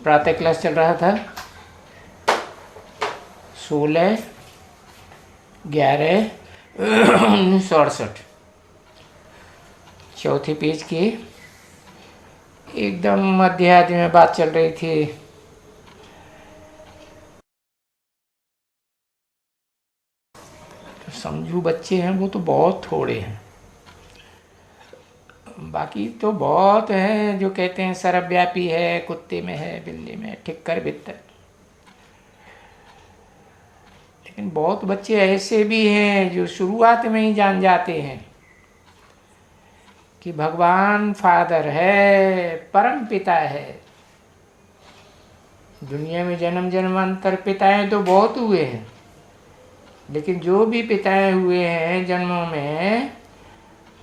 प्रातः क्लास चल रहा था 16/11/1968 चौथी पेज की एकदम मध्य आदि में बात चल रही थी। तो समझू बच्चे हैं वो तो बहुत थोड़े हैं, बाकी तो बहुत हैं जो कहते हैं सर्वव्यापी है, कुत्ते में है, बिल्ली में, ठिक्कर बित्तर। लेकिन बहुत बच्चे ऐसे भी हैं जो शुरुआत में ही जान जाते हैं कि भगवान फादर है, परम पिता है। दुनिया में जन्म जन्मांतर पिताएं तो बहुत हुए हैं, लेकिन जो भी पिताएं हुए हैं जन्मों में,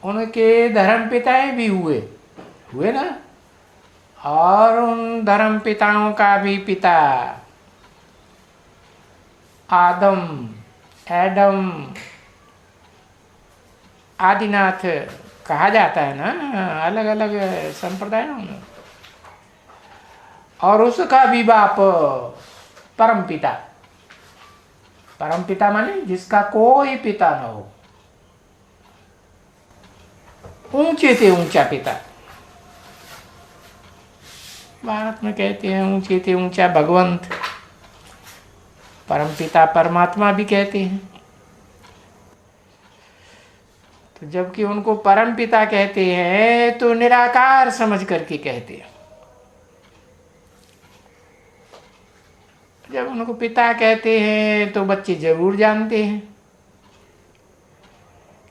उनके धर्म पिताएं भी हुए ना। और उन धर्म पिताओं का भी पिता एडम आदिनाथ कहा जाता है ना, अलग अलग संप्रदायों में। और उसका भी बाप परम पिता माने जिसका कोई पिता न हो, ऊंचे से ऊंचा पिता। भारत में कहते हैं ऊंचे से ऊंचा भगवंत, परम पिता परमात्मा भी कहते हैं। तो जबकि उनको परम पिता कहते हैं तो निराकार समझ करके कहते हैं। जब उनको पिता कहते हैं तो बच्चे जरूर जानते हैं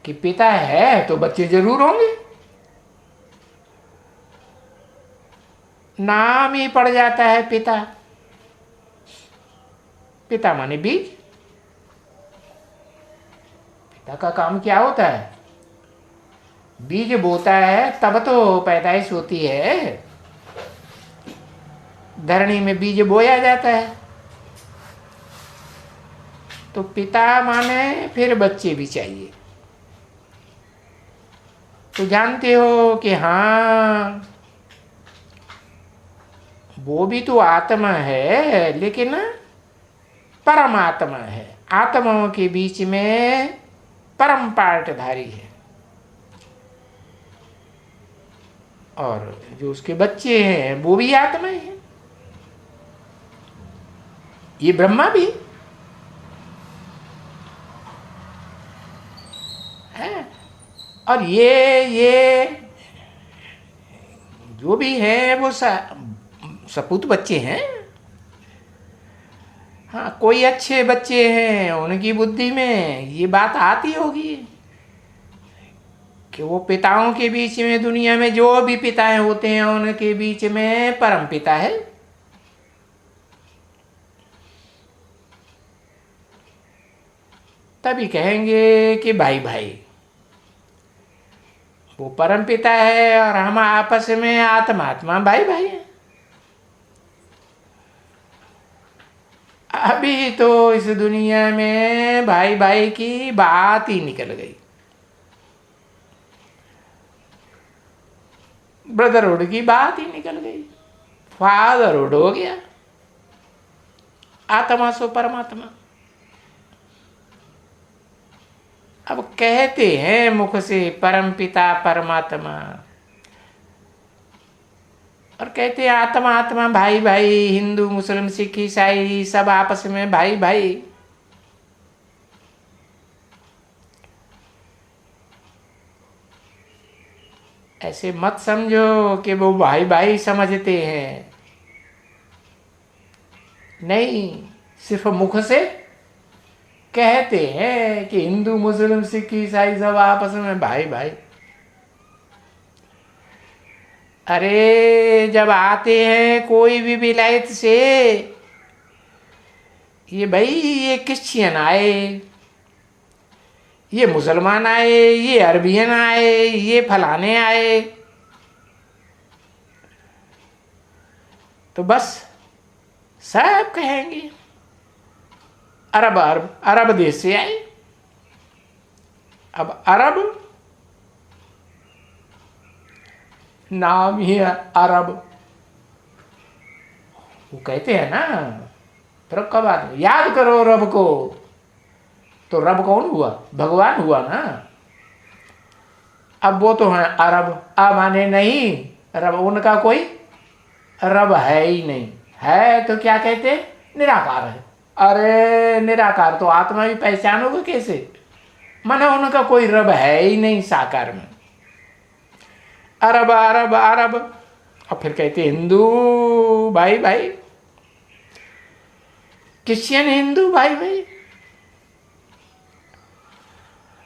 कि पिता है तो बच्चे जरूर होंगे। नाम ही पड़ जाता है पिता। पिता माने बीज। पिता का काम क्या होता है? बीज बोता है तब तो पैदाइश होती है। धरणी में बीज बोया जाता है। तो पिता माने फिर बच्चे भी चाहिए। तो जानते हो कि हाँ, वो भी तो आत्मा है, लेकिन परमात्मा है। आत्माओं के बीच में परम पार्टधारी है। और जो उसके बच्चे हैं वो भी आत्मा है। ये ब्रह्मा भी है। और ये जो भी है वो सपूत बच्चे हैं। हाँ, कोई अच्छे बच्चे हैं, उनकी बुद्धि में ये बात आती होगी कि वो पिताओं के बीच में, दुनिया में जो भी पिताएं होते हैं उनके बीच में परम पिता है। तभी कहेंगे कि भाई भाई, वो परम पिता है और हम आपस में आत्मा भाई भाई हैं। अभी तो इस दुनिया में भाई भाई की बात ही निकल गई। ब्रदरहुड की बात ही निकल गई। फादरहुड हो गया। आत्मा सो परमात्मा। अब कहते हैं मुख से परम पिता परमात्मा, और कहते हैं आत्मा आत्मा भाई भाई। हिंदू मुस्लिम सिख ईसाई सब आपस में भाई भाई। ऐसे मत समझो कि वो भाई भाई समझते हैं। नहीं, सिर्फ मुख से कहते हैं कि हिंदू मुस्लिम सिख ईसाई सब आपस में भाई भाई। अरे जब आते हैं कोई भी विलायत से, ये भाई ये क्रिश्चियन आए, ये मुसलमान आए, ये अरबियन आए, ये फलाने आए, तो बस सब कहेंगे अरब देश से आए। अब अरब नाम ही है अरब। वो कहते हैं ना, फिर कब आदमी याद करो रब को, तो रब कौन हुआ? भगवान हुआ ना। अब वो तो है अरब, अब माने नहीं रब, उनका कोई रब है ही नहीं। है तो क्या कहते? निराकार है। अरे निराकार तो आत्मा भी पहचानोगे कैसे? माने उनका कोई रब है ही नहीं साकार में। अरब अरब अरब। और फिर कहते हिंदू भाई भाई, क्रिश्चियन हिंदू भाई भाई,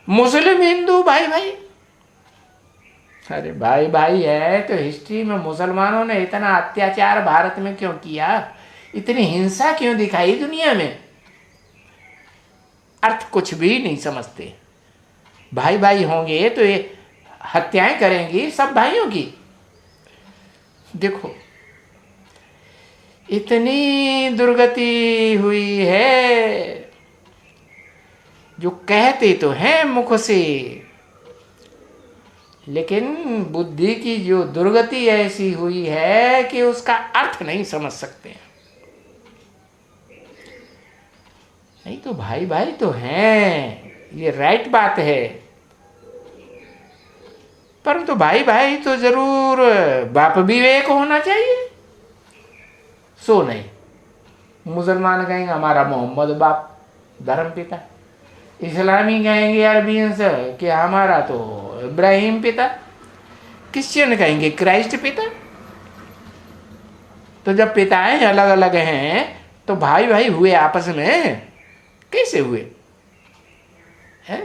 मुस्लिम हिंदू भाई भाई। अरे भाई भाई है तो हिस्ट्री में मुसलमानों ने इतना अत्याचार भारत में क्यों किया? इतनी हिंसा क्यों दिखाई दुनिया में? अर्थ कुछ भी नहीं समझते। भाई भाई होंगे तो ये हत्याएं करेंगी सब भाइयों की। देखो इतनी दुर्गति हुई है, जो कहते तो हैं मुख से, लेकिन बुद्धि की जो दुर्गति ऐसी हुई है कि उसका अर्थ नहीं समझ सकते। नहीं तो भाई भाई तो हैं, ये राइट बात है, परंतु तो भाई भाई तो जरूर बाप भी एक होना चाहिए। सो नहीं, मुसलमान कहेंगे हमारा मोहम्मद बाप धर्म पिता, इस्लामी कहेंगे अरबियन से कि हमारा तो इब्राहिम पिता, क्रिश्चियन कहेंगे क्राइस्ट पिता। तो जब पिताएं अलग अलग हैं तो भाई भाई हुए आपस में कैसे हुए हैं?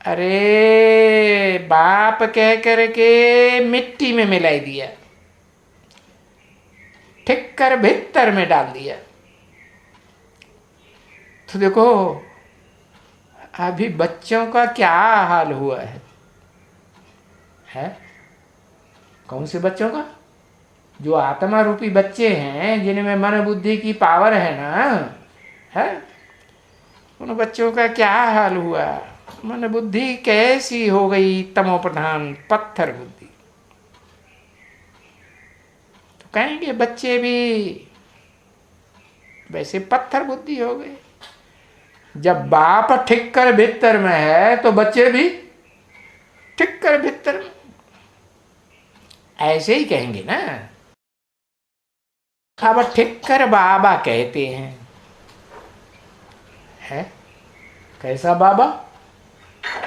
अरे बाप कह करके मिट्टी में मिलाई दिया, ठीक कर भीतर में डाल दिया। तो देखो अभी बच्चों का क्या हाल हुआ है? कौन से बच्चों का? जो आत्मा रूपी बच्चे हैं, जिनमें मन बुद्धि की पावर है ना, है, उन बच्चों का क्या हाल हुआ? मन बुद्धि कैसी हो गई? तमो प्रधान पत्थर बुद्धि। तो कहेंगे बच्चे भी वैसे पत्थर बुद्धि हो गए। जब बाप ठीक कर भीतर में है तो बच्चे भी ठीक कर भीतर में, ऐसे ही कहेंगे ना। अब ठीक कर बाबा कहते हैं, है कैसा बाबा?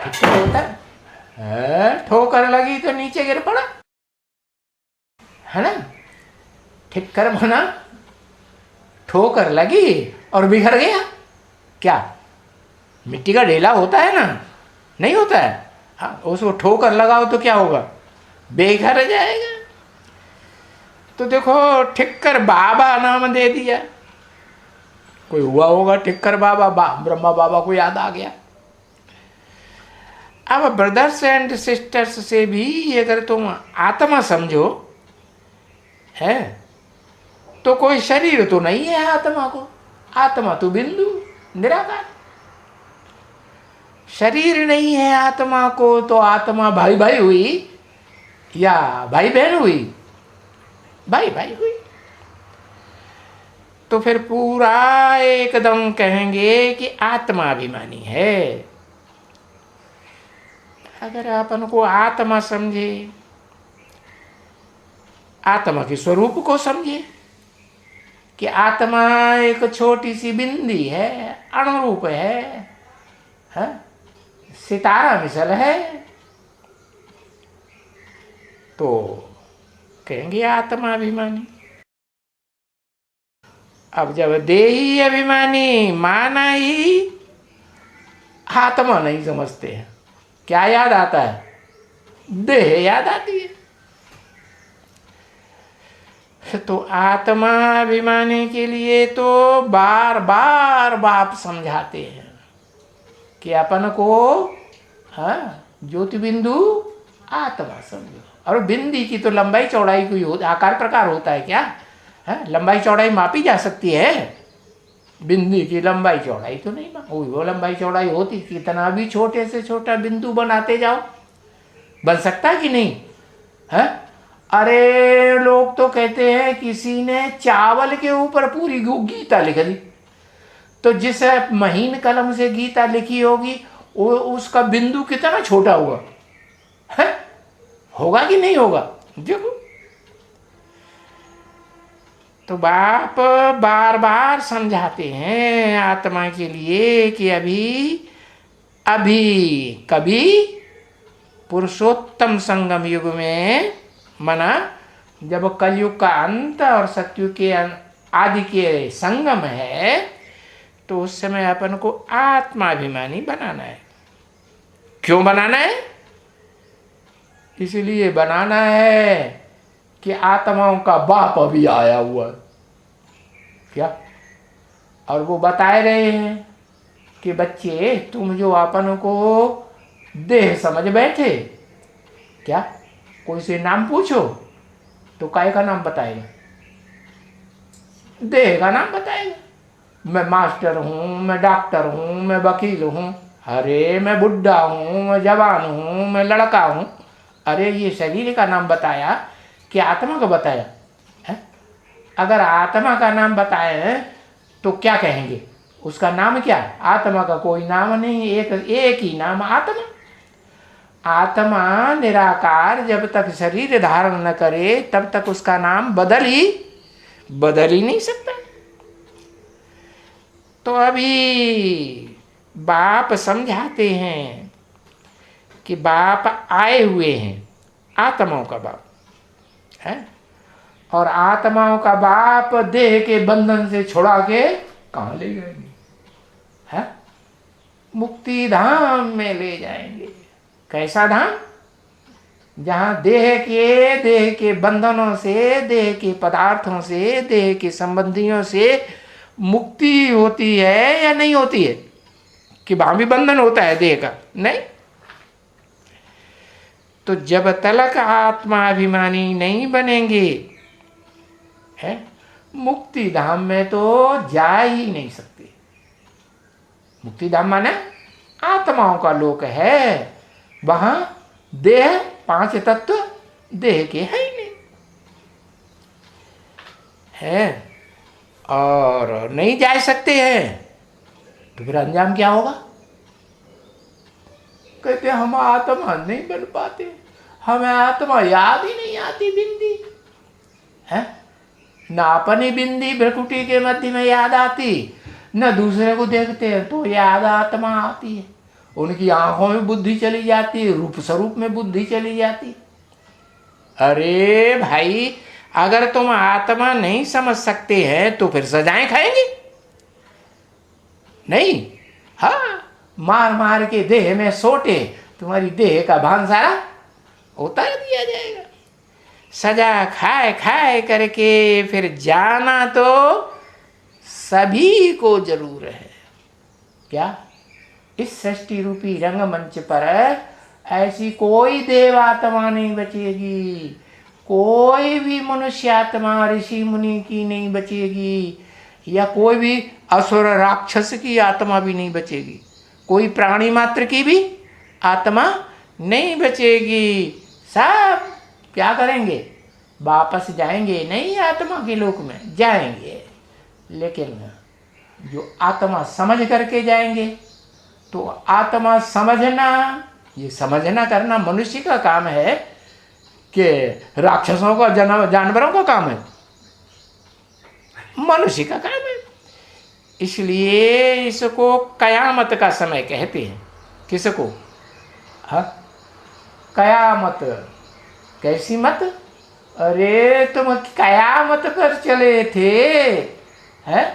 ठीक कर होता है, ठोकर लगी तो नीचे गिर पड़ा, है ना? ठीक कर बना, ठोकर लगी और बिखर गया। क्या मिट्टी का ढेला होता है ना? नहीं होता है। हाँ, उसको ठोकर लगाओ तो क्या होगा? बेघर जाएगा। तो देखो ठिक्कर बाबा नाम दे दिया। कोई हुआ होगा ठिक्कर बाबा, ब्रह्मा बाबा को याद आ गया। अब ब्रदर्स एंड सिस्टर्स से भी अगर तुम आत्मा समझो है, तो कोई शरीर तो नहीं है आत्मा को। आत्मा तो बिंदु निराकार। शरीर नहीं है आत्मा को, तो आत्मा भाई भाई हुई या भाई बहन हुई? भाई भाई हुई। तो फिर पूरा एकदम कहेंगे कि आत्मा अभिमानी है। अगर अपन को आत्मा समझे, आत्मा के स्वरूप को समझे कि आत्मा एक छोटी सी बिंदी है, अणुरूप है, सितारा मिसल है, तो कहेंगे आत्मा अभिमानी। अब जब देही अभिमानी माना ही आत्मा नहीं समझते हैं, क्या याद आता है? देह याद आती है। तो आत्मा अभिमानी के लिए तो बार बार बाप समझाते हैं कि अपन को ज्योति बिंदु आत्मा समझो। और बिंदी की तो लंबाई चौड़ाई कोई आकार प्रकार होता है क्या? लंबाई चौड़ाई मापी जा सकती है? बिंदी की लंबाई चौड़ाई तो नहीं वो लंबाई चौड़ाई होती। कितना भी छोटे से छोटा बिंदु बनाते जाओ, बन सकता है कि नहीं है? अरे लोग तो कहते हैं किसी ने चावल के ऊपर पूरी गीता लिख दी। तो जिस महीन कलम से गीता लिखी होगी वो उसका बिंदु कितना छोटा हुआ है, होगा कि नहीं होगा? देखो, तो बाप बार बार समझाते हैं आत्मा के लिए कि अभी कभी पुरुषोत्तम संगम युग में, माना जब कलयुग का अंत और सतयुग के आदि के संगम है, तो उस समय अपन को आत्माभिमानी बनाना है। क्यों बनाना है? इसलिए बनाना है कि आत्माओं का बाप अभी आया हुआ है क्या, और वो बताए रहे हैं कि बच्चे तुम जो अपन को देह समझ बैठे, क्या कोई से नाम पूछो तो काय का नाम बताएगा? देह का नाम बताएगा। मैं मास्टर हूँ, मैं डॉक्टर हूँ, मैं वकील हूँ, अरे मैं बुढ़ा हूँ, मैं जवान हूँ, मैं लड़का हूँ। अरे ये शरीर का नाम बताया कि आत्मा का बताया है? अगर आत्मा का नाम बताए तो क्या कहेंगे? उसका नाम क्या? आत्मा का कोई नाम नहीं, एक ही नाम आत्मा। आत्मा निराकार जब तक शरीर धारण न करे तब तक उसका नाम बदल ही नहीं सकता। तो अभी बाप समझाते हैं कि बाप आए हुए हैं, आत्माओं का बाप है, और आत्माओं का बाप देह के बंधन से छुड़ा के कहाँ ले जाएंगे? है मुक्ति धाम में ले जाएंगे। कैसा धाम? जहाँ देह के बंधनों से, देह के पदार्थों से, देह के संबंधियों से मुक्ति होती है या नहीं होती है? कि वहां भी बंधन होता है देह का? नहीं। तो जब तलक आत्माभिमानी नहीं बनेंगे, है, मुक्ति धाम में तो जा ही नहीं सकते। मुक्ति धाम माने आत्माओं का लोक है, वहां देह, पांच तत्व देह के है ही नहीं है, और नहीं जा सकते हैं। तो फिर अंजाम क्या होगा? कहते हम आत्मा नहीं बन पाते, हमें आत्मा याद ही नहीं आती बिंदी है न, अपनी बिंदी भ्रकुटी के मध्य में याद आती, न दूसरे को देखते हैं तो याद आत्मा आती है। उनकी आंखों में बुद्धि चली जाती है, रूप स्वरूप में बुद्धि चली जाती। अरे भाई, अगर तुम आत्मा नहीं समझ सकते हैं तो फिर सजाएं खाएंगे नहीं? हाँ, मार मार के देह में सोटे तुम्हारी देह का भान सारा उतार दिया जाएगा। सजा खाए खाए करके फिर जाना तो सभी को जरूर है। क्या इस सृष्टि रूपी रंगमंच पर ऐसी कोई देवात्मा नहीं बचेगी, कोई भी मनुष्य आत्मा ऋषि मुनि की नहीं बचेगी, या कोई भी असुर राक्षस की आत्मा भी नहीं बचेगी, कोई प्राणी मात्र की भी आत्मा नहीं बचेगी। सब क्या करेंगे? वापस जाएंगे नहीं, आत्मा के लोक में जाएंगे, लेकिन जो आत्मा समझ करके जाएंगे। तो आत्मा समझना, ये समझना करना मनुष्य का काम है कि राक्षसों का, जानवरों का काम है? मनुष्य का काम है। इसलिए इसको कयामत का समय कहते हैं। किसको? हाँ, कयामत। कैसी मत? अरे तुम कयामत पर चले थे, हैं?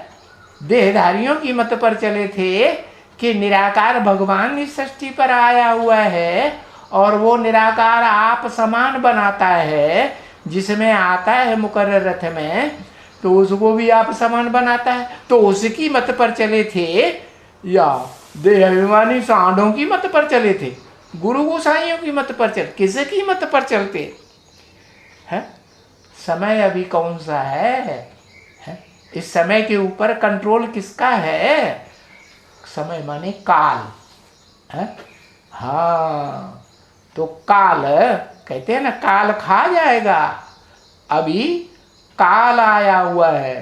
देहधारियों की मत पर चले थे कि निराकार भगवान इस सृष्टि पर आया हुआ है, और वो निराकार आप समान बनाता है, जिसमें आता है मुकर्रर रथ में तो उसको भी आप समान बनाता है। तो उसकी मत पर चले थे, या देह अभिमानी सांडों की मत पर चले थे, गुरु गोसाइयों की मत पर चल, किसकी मत पर चलते हैं? समय अभी कौन सा है? इस समय के ऊपर कंट्रोल किसका है? समय माने काल है। हाँ, तो काल कहते हैं ना काल खा जाएगा, अभी काल आया हुआ है,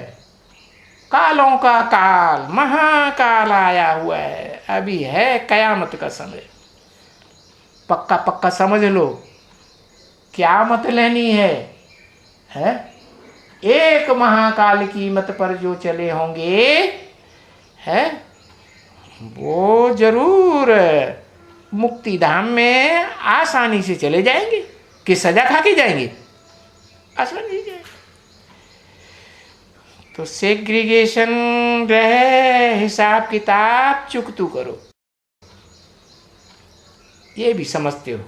कालों का काल महाकाल आया हुआ है, अभी है कयामत का समय। पक्का पक्का समझ लो, क्या मत लेनी है? एक महाकाल की मत पर जो चले होंगे है वो जरूर मुक्ति धाम में आसानी से चले जाएंगे कि सजा खा के जाएंगे? आसानी से जाएंगे। तो सेग्रीगेशन रहे, हिसाब किताब चुकतू करो, ये भी समझते हो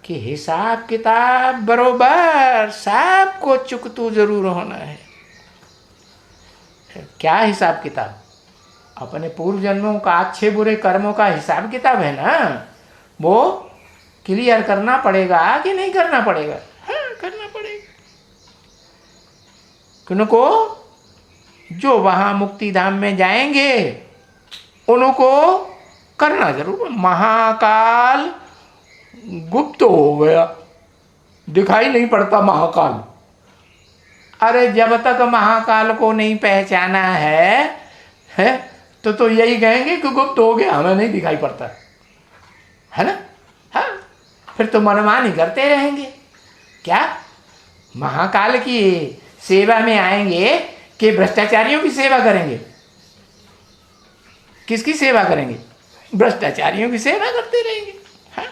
कि हिसाब किताब बरोबर सबको चुकतू जरूर होना है। क्या हिसाब किताब? अपने पूर्व जन्मों का अच्छे बुरे कर्मों का हिसाब किताब है ना, वो क्लियर करना पड़ेगा कि नहीं करना पड़ेगा? हाँ, करना पड़ेगा। उनको जो वहां मुक्ति धाम में जाएंगे उनको करना जरूर। महाकाल गुप्त हो गया, दिखाई नहीं पड़ता महाकाल। अरे जब तक महाकाल को नहीं पहचाना है तो यही कहेंगे कि गुप्त हो गया, हमें नहीं दिखाई पड़ता, है ना? हाँ, फिर तो मनमानी करते रहेंगे। क्या महाकाल की सेवा में आएंगे कि भ्रष्टाचारियों की सेवा करेंगे? किसकी सेवा करेंगे? भ्रष्टाचारियों की सेवा करते रहेंगे। हाँ?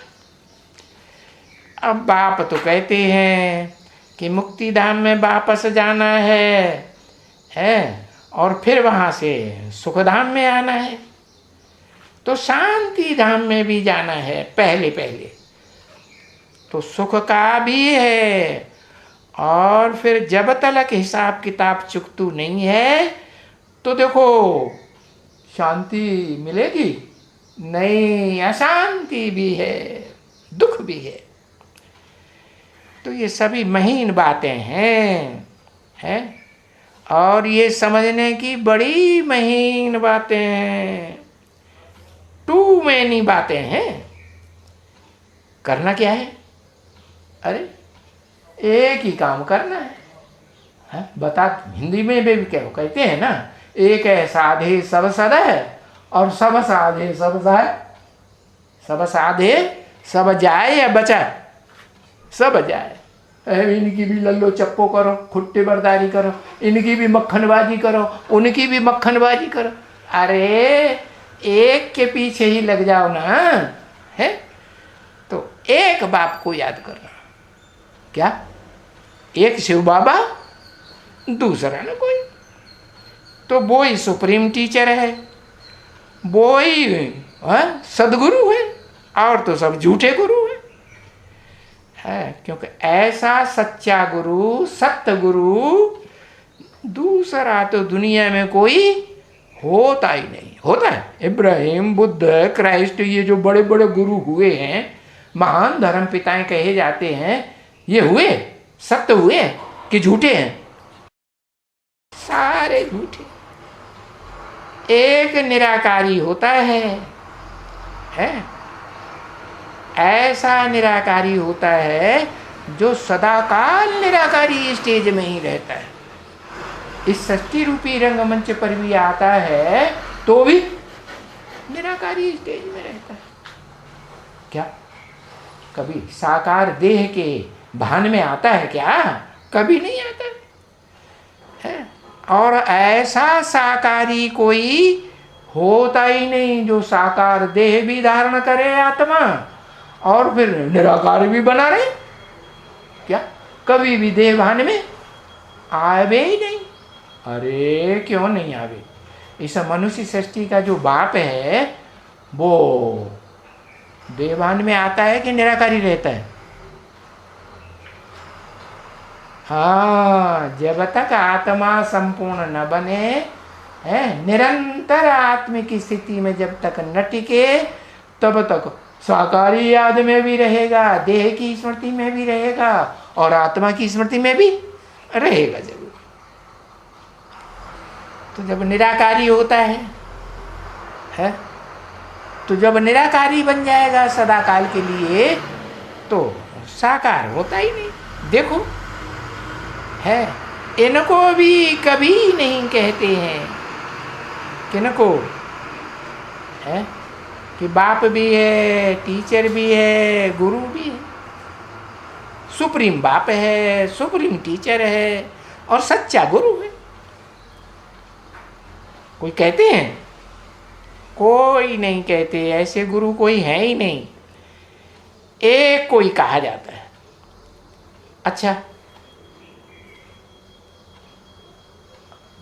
अब बाप तो कहते हैं कि मुक्ति धाम में वापस जाना है और फिर वहां से सुख धाम में आना है, तो शांति धाम में भी जाना है पहले पहले, तो सुख का भी है। और फिर जब तक हिसाब किताब चुकतू नहीं है तो देखो शांति मिलेगी नहीं, अशांति भी है, दुख भी है। तो ये सभी महीन बातें हैं और ये समझने की बड़ी महीन बातें हैं, टू मैनी बातें हैं। करना क्या है? अरे एक ही काम करना है? बता, हिंदी में भी क्या कहते हैं ना, एक है साधे सब सदय और सब साधे सब जाए। सब साधे सब जाए या बचा? सब जाए। इनकी भी लल्लो चप्पो करो, खुट्टे बर्दारी करो, इनकी भी मक्खनबाजी करो, उनकी भी मक्खनबाजी करो। अरे एक के पीछे ही लग जाओ ना, है? तो एक बाप को याद करना। क्या? एक शिव बाबा, दूसरा ना कोई, तो वो ही सुप्रीम टीचर है, वो ही सदगुरु है, और तो सब झूठे गुरु है। क्योंकि ऐसा सच्चा गुरु, सत्य गुरु दूसरा तो दुनिया में कोई होता ही नहीं। होता है इब्राहिम, बुद्ध, क्राइस्ट, ये जो बड़े बड़े गुरु हुए हैं, महान धर्म पिताएं कहे जाते हैं, ये हुए सत्य हुए कि झूठे हैं? सारे झूठे। एक निराकारी होता है? ऐसा निराकारी होता है जो सदाकाल निराकारी स्टेज में ही रहता है। इस सृष्टि रूपी रंगमंच पर भी आता है तो भी निराकारी स्टेज में रहता है। क्या कभी साकार देह के भान में आता है? क्या कभी नहीं आता है। और ऐसा साकारी कोई होता ही नहीं जो साकार देह भी धारण करे आत्मा और फिर निराकार भी बना रहे। क्या कभी भी देह भान में आवे ही नहीं? अरे क्यों नहीं आवे? इस मनुष्य सृष्टि का जो बाप है वो देवान में आता है कि निराकारी रहता है? हाँ, जब तक आत्मा संपूर्ण न बने, है निरंतर आत्मिक स्थिति में जब तक न टिके, तब तक साकारी याद में भी रहेगा, देह की स्मृति में भी रहेगा और आत्मा की स्मृति में भी रहेगा जरूर। तो जब निराकारी होता है तो जब निराकारी बन जाएगा सदा काल के लिए, तो साकार होता ही नहीं। देखो है, इनको भी कभी नहीं कहते हैं किनको है कि बाप भी है, टीचर भी है, गुरु भी है। सुप्रीम बाप है, सुप्रीम टीचर है और सच्चा गुरु है। कोई कहते हैं? कोई नहीं कहते, ऐसे गुरु कोई है ही नहीं। एक कोई कहा जाता है। अच्छा,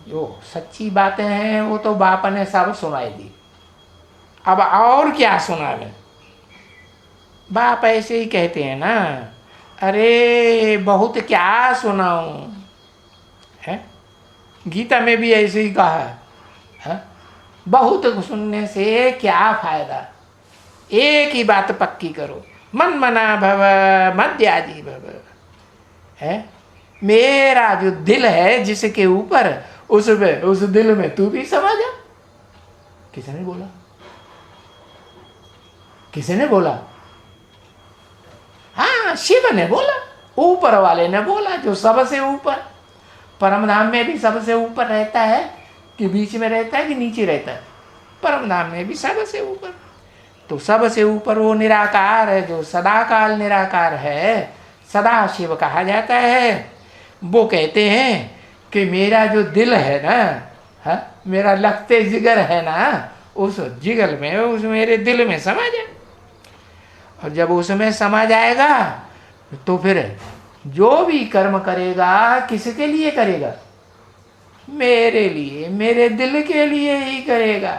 जो सच्ची बातें हैं वो तो बाप ने सब सुनाई दी, अब और क्या सुनावे। बाप ऐसे ही कहते हैं ना, अरे बहुत क्या सुनाऊं है। गीता में भी ऐसे ही कहा है, बहुत सुनने से क्या फायदा, एक ही बात पक्की करो, मन मना भव मध्याजी भव है। मेरा जो दिल है जिसके ऊपर, उसमें उस दिल में तू भी समा जा। किसने बोला? किसने बोला? हाँ, शिव ने बोला, ऊपर वाले ने बोला, जो सबसे ऊपर। परम धाम में भी सबसे ऊपर रहता है कि बीच में रहता है कि नीचे रहता है? परम धाम में भी सबसे ऊपर। तो सबसे ऊपर वो निराकार है, जो सदाकाल निराकार है, सदा शिव कहा जाता है। वो कहते हैं कि मेरा जो दिल है ना, हा? मेरा लगते जिगर है ना, उस जिगर में, उस मेरे दिल में समा जाए। और जब उसमें समा जाएगा तो फिर जो भी कर्म करेगा किसके लिए करेगा? मेरे लिए, मेरे दिल के लिए ही करेगा।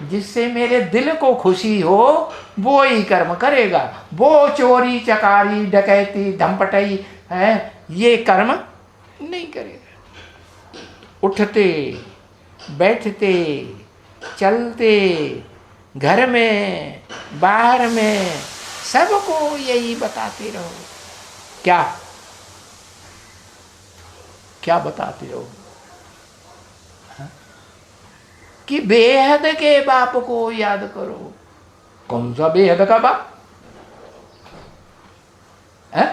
जिससे मेरे दिल को खुशी हो वो ही कर्म करेगा। वो चोरी चकारी डकैती धमपटाई है, ये कर्म नहीं करेगा। उठते बैठते चलते, घर में बाहर में, सबको यही बताते रहो। क्या क्या बताते रहो? कि बेहद के बाप को याद करो। कौन सा बेहद का बाप है?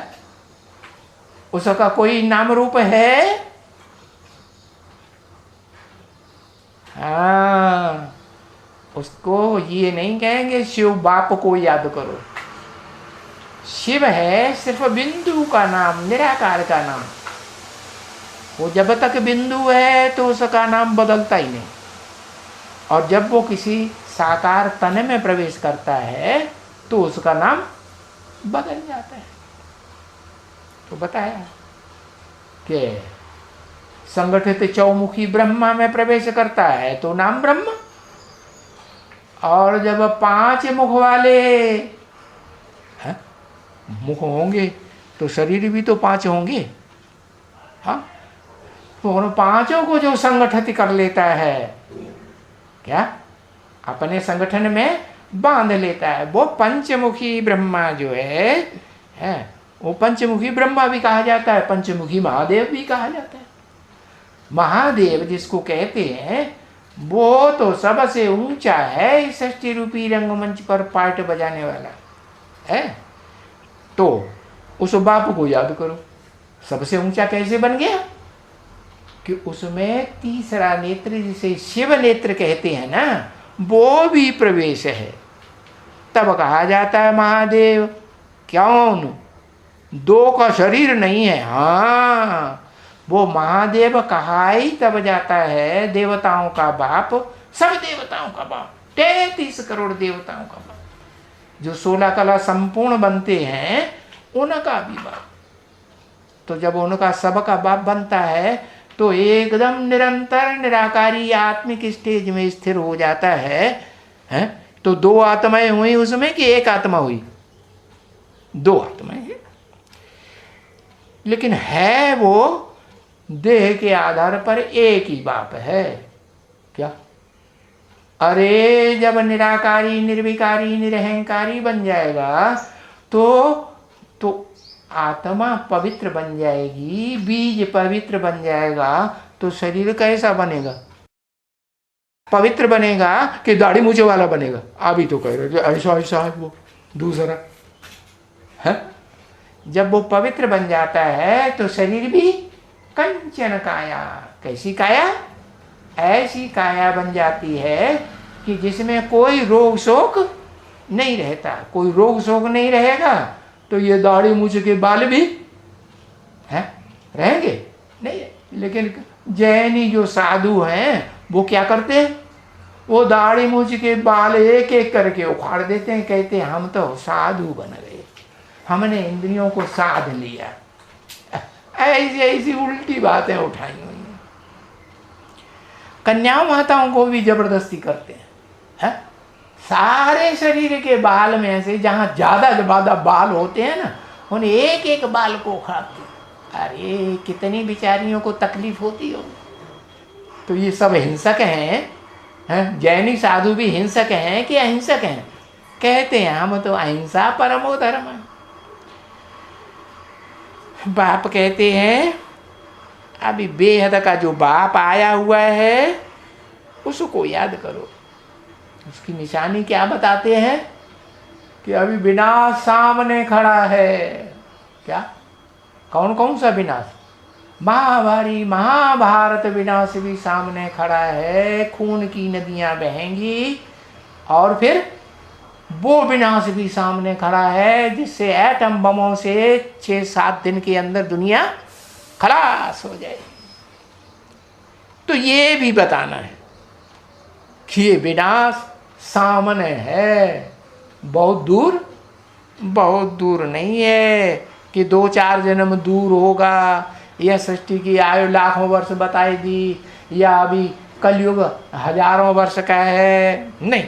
उसका कोई नाम रूप है? हाँ, उसको ये नहीं कहेंगे शिव बाप को याद करो। शिव है सिर्फ बिंदु का नाम, निराकार का नाम। वो जब तक बिंदु है तो उसका नाम बदलता ही नहीं, और जब वो किसी साकार तन में प्रवेश करता है तो उसका नाम बदल जाता है। तो बताया कि संगठित चौमुखी ब्रह्मा में प्रवेश करता है तो नाम ब्रह्मा, और जब 5 मुख वाले है? मुख होंगे तो शरीर भी तो 5 होंगे। हाँ, तो उन 5 को जो संगठित कर लेता है, क्या अपने संगठन में बांध लेता है, वो पंचमुखी ब्रह्मा जो है वो पंचमुखी ब्रह्मा भी कहा जाता है, पंचमुखी महादेव भी कहा जाता है। महादेव जिसको कहते हैं वो तो सबसे ऊंचा है इस षष्ठी रूपी रंगमंच पर पार्ट बजाने वाला है। तो उस बाप को याद करो। सबसे ऊंचा कैसे बन गया? कि उसमें तीसरा नेत्र, जिसे शिव नेत्र कहते हैं ना, वो भी प्रवेश है। तब कहा जाता है महादेव। क्यों? 2 का शरीर नहीं है। हाँ, वो महादेव कहा ही तब जाता है देवताओं का बाप, सब देवताओं का बाप, 33 करोड़ देवताओं का बाप। जो 16 कला संपूर्ण बनते हैं उनका भी बाप। तो जब उनका सबका बाप बनता है तो एकदम निरंतर निराकारी आत्मिक स्टेज में स्थिर हो जाता है? तो 2 आत्माएं हुई उसमें कि एक आत्मा हुई? 2 आत्माएं हैं, लेकिन है वो देह के आधार पर एक ही बाप है। क्या? अरे जब निराकारी निर्विकारी निरहंकारी बन जाएगा तो आत्मा पवित्र बन जाएगी, बीज पवित्र बन जाएगा, तो शरीर कैसा बनेगा? पवित्र बनेगा कि दाढ़ी मूछे वाला बनेगा? अभी तो कह रहे ऐसा ऐसा है वो दूसरा है। जब वो पवित्र बन जाता है तो शरीर भी कंचन काया, कैसी काया? ऐसी काया बन जाती है कि जिसमें कोई रोग शोक नहीं रहता। कोई रोग शोक नहीं रहेगा तो ये दाढ़ी मूछ के बाल भी हैं रहेंगे नहीं। लेकिन जैनी जो साधु हैं वो क्या करते हैं? वो दाढ़ी मूछ के बाल एक एक करके उखाड़ देते हैं, कहते हैं हम तो साधु बन गए, हमने इंद्रियों को साध लिया। ऐसी ऐसी उल्टी बातें उठाई हुई हैं। कन्याओं माताओं को भी जबरदस्ती करते हैं, है? सारे शरीर के बाल में से जहां ज्यादा बाल होते हैं ना, उन एक एक बाल को उखाड़ते हैं। अरे कितनी बेचारियों को तकलीफ होती हो। तो ये सब हिंसक हैं, जैनी साधु भी हिंसक हैं कि अहिंसक हैं? कहते हैं हम तो अहिंसा परमो धर्म। बाप कहते हैं अभी बेहद का जो बाप आया हुआ है उसको याद करो। उसकी निशानी क्या बताते हैं? कि अभी विनाश सामने खड़ा है। क्या? कौन कौन सा विनाश? महाभारत विनाश भी सामने खड़ा है, खून की नदियां बहेंगी। और फिर वो विनाश भी सामने खड़ा है जिससे एटम बमों से 6-7 दिन के अंदर दुनिया खलास हो जाए। तो ये भी बताना है कि ये विनाश सामने है, बहुत दूर नहीं है कि 2-4 जन्म दूर होगा, या सृष्टि की आयु लाखों वर्ष बताई दी, या अभी कलयुग हजारों वर्ष का है। नहीं,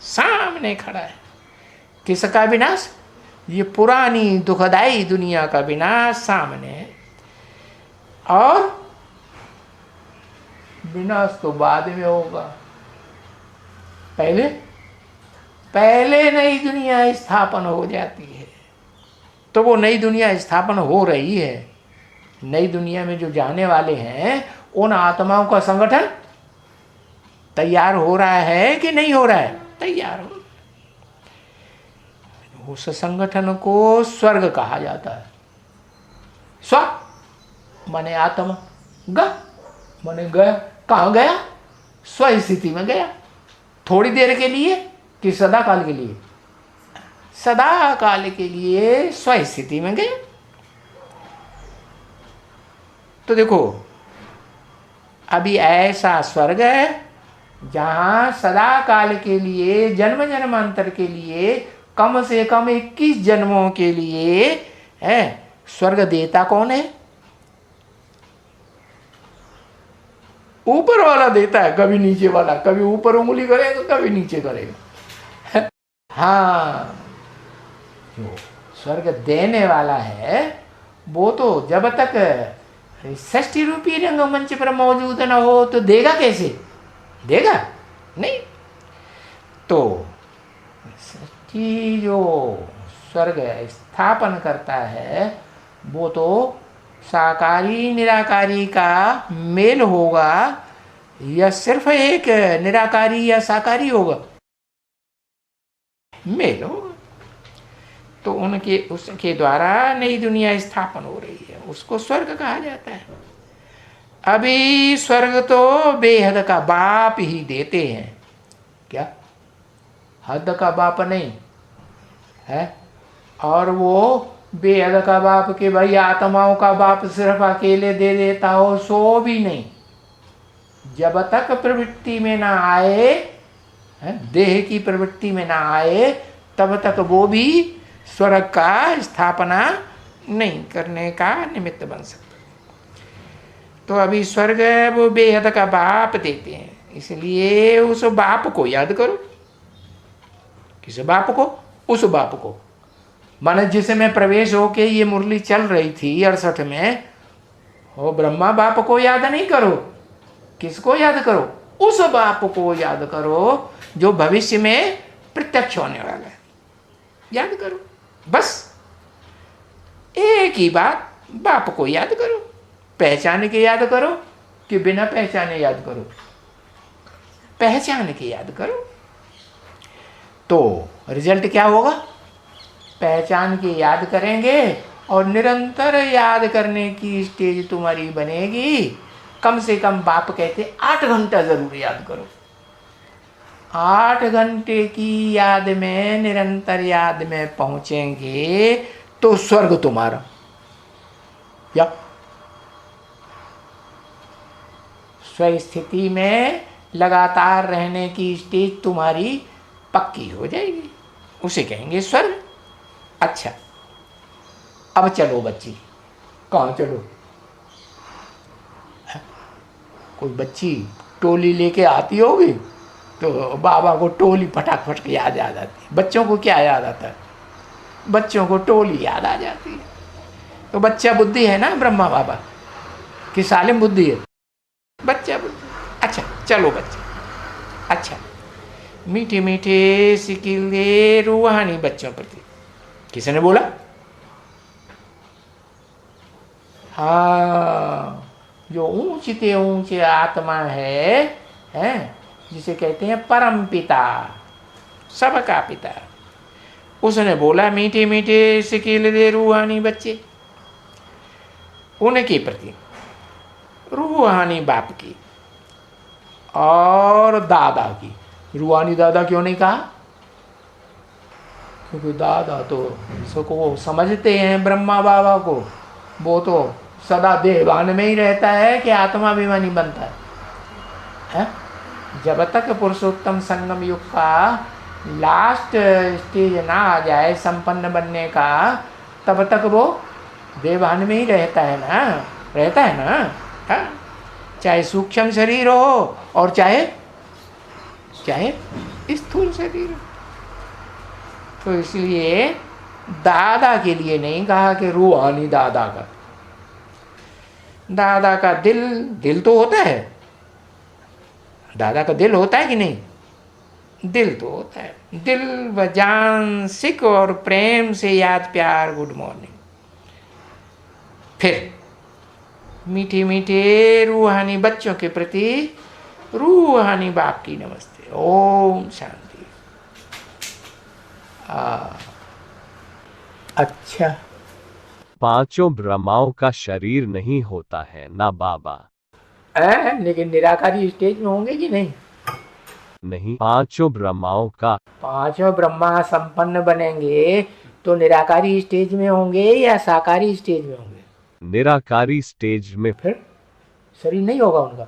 सामने खड़ा है। किसका विनाश? ये पुरानी दुखदाई दुनिया का विनाश सामने है। और विनाश तो बाद में होगा, पहले नई दुनिया स्थापन हो जाती है। तो वो नई दुनिया स्थापन हो रही है। नई दुनिया में जो जाने वाले हैं उन आत्माओं का संगठन तैयार हो रहा है कि नहीं हो रहा है? तैयार हो। उस संगठन को स्वर्ग कहा जाता है। स्व माने आत्मा, ग माने गया। कहाँ गया? स्व स्थिति में गया। थोड़ी देर के लिए कि सदा काल के लिए? सदा काल के लिए स्व स्थिति में गया। तो देखो अभी ऐसा स्वर्ग है जहां सदा काल के लिए, जन्म जन्मांतर के लिए, कम से कम 21 जन्मों के लिए है। स्वर्ग देता कौन है? ऊपर वाला देता है, कभी नीचे वाला। कभी ऊपर उंगली करेगा, कभी नीचे करेगा। हाँ, जो स्वर्ग देने वाला है वो तो जब तक 60 रूपी रंगमंच पर मौजूद न हो तो देगा कैसे? देगा नहीं। तो सृष्टि जो स्वर्ग स्थापन करता है वो तो साकारी निराकारी का मेल होगा, या सिर्फ एक निराकारी या साकारी होगा? मेल होगा। तो उसके द्वारा नई दुनिया स्थापन हो रही है, उसको स्वर्ग कहा जाता है। अभी स्वर्ग तो बेहद का बाप ही देते हैं। क्या? हद का बाप नहीं है। और वो बेहद का बाप के भाई आत्माओं का बाप सिर्फ अकेले दे देता हो, सो भी नहीं। जब तक प्रवृत्ति में ना आए, देह की प्रवृत्ति में ना आए, तब तक वो भी स्वर्ग का स्थापना नहीं करने का निमित्त बन सकता। तो अभी स्वर्ग वो बेहद का बाप देते हैं, इसलिए उस बाप को याद करो। किस बाप को? उस बाप को। माने जिसमें प्रवेश होके ये मुरली चल रही थी 68 में, वो ब्रह्मा बाप को याद नहीं करो। किसको याद करो? उस बाप को याद करो जो भविष्य में प्रत्यक्ष होने वाला है। याद करो, बस एक ही बात, बाप को याद करो। पहचान के याद करो कि बिना पहचाने याद करो? पहचान के याद करो। तो रिजल्ट क्या होगा? पहचान के याद करेंगे और निरंतर याद करने की स्टेज तुम्हारी बनेगी। कम से कम बाप कहते 8 घंटा जरूर याद करो। 8 घंटे की याद में, निरंतर याद में पहुंचेंगे तो स्वर्ग तुम्हारा। या स्वस्थिति में लगातार रहने की स्टेज तुम्हारी पक्की हो जाएगी, उसे कहेंगे स्वर्ग। अच्छा, अब चलो बच्ची। कहाँ चलो? कोई बच्ची टोली लेके आती होगी तो बाबा को टोली फटाक फटक याद आ जाती है। बच्चों को क्या याद आता है? बच्चों को टोली याद आ जाती है। तो बच्चा बुद्धि है ना ब्रह्मा बाबा कि सालिम बुद्धि है? बच्चा बुद्धि। अच्छा चलो बच्चे। अच्छा, मीठे मीठे सिकिले रूहानी बच्चों प्रति किसने बोला? हाँ, जो ऊंचे ऊंचे आत्मा है जिसे कहते हैं परम पिता, सबका पिता, उसने बोला मीठे मीठे सिकिले रूहानी बच्चे, उनके प्रति, रूहानी बाप की और दादा की। रूहानी दादा क्यों नहीं कहा? क्योंकि दादा तो सबको समझते हैं ब्रह्मा बाबा को, वो तो सदा देहभान में ही रहता है कि आत्माभिमानी बनता है? जब तक पुरुषोत्तम संगम युग का लास्ट स्टेज ना आ जाए संपन्न बनने का, तब तक वो देहभान में ही रहता है ना, रहता है ना। हा? चाहे सूक्ष्म शरीर हो और चाहे स्थूल शरीर हो। तो इसलिए दादा के लिए नहीं कहा कि रूहानी दादा का। दादा का दिल तो होता है, दादा का दिल होता है कि नहीं? दिल तो होता है। दिल व जान सिख और प्रेम से याद प्यार गुड मॉर्निंग। फिर मीठे मीठे रूहानी बच्चों के प्रति रूहानी बाप की नमस्ते। ओम शांति। अच्छा, पांचों ब्रह्माओं का शरीर नहीं होता है ना बाबा? लेकिन निराकारी स्टेज में होंगे कि नहीं? नहीं, पांचों ब्रह्माओं का। पांचों ब्रह्मा संपन्न बनेंगे तो निराकारी स्टेज में होंगे या साकारी स्टेज में होंगे? निराकारी स्टेज में। फिर शरीर नहीं होगा उनका?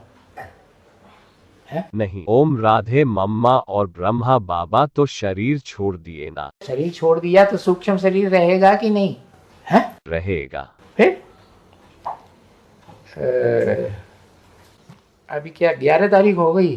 नहीं, ओम राधे मम्मा और ब्रह्मा बाबा तो शरीर छोड़ दिए ना। शरीर छोड़ दिया तो सूक्ष्म शरीर रहेगा कि नहीं? है? रहेगा। फिर अभी क्या 11 तारीख हो गई?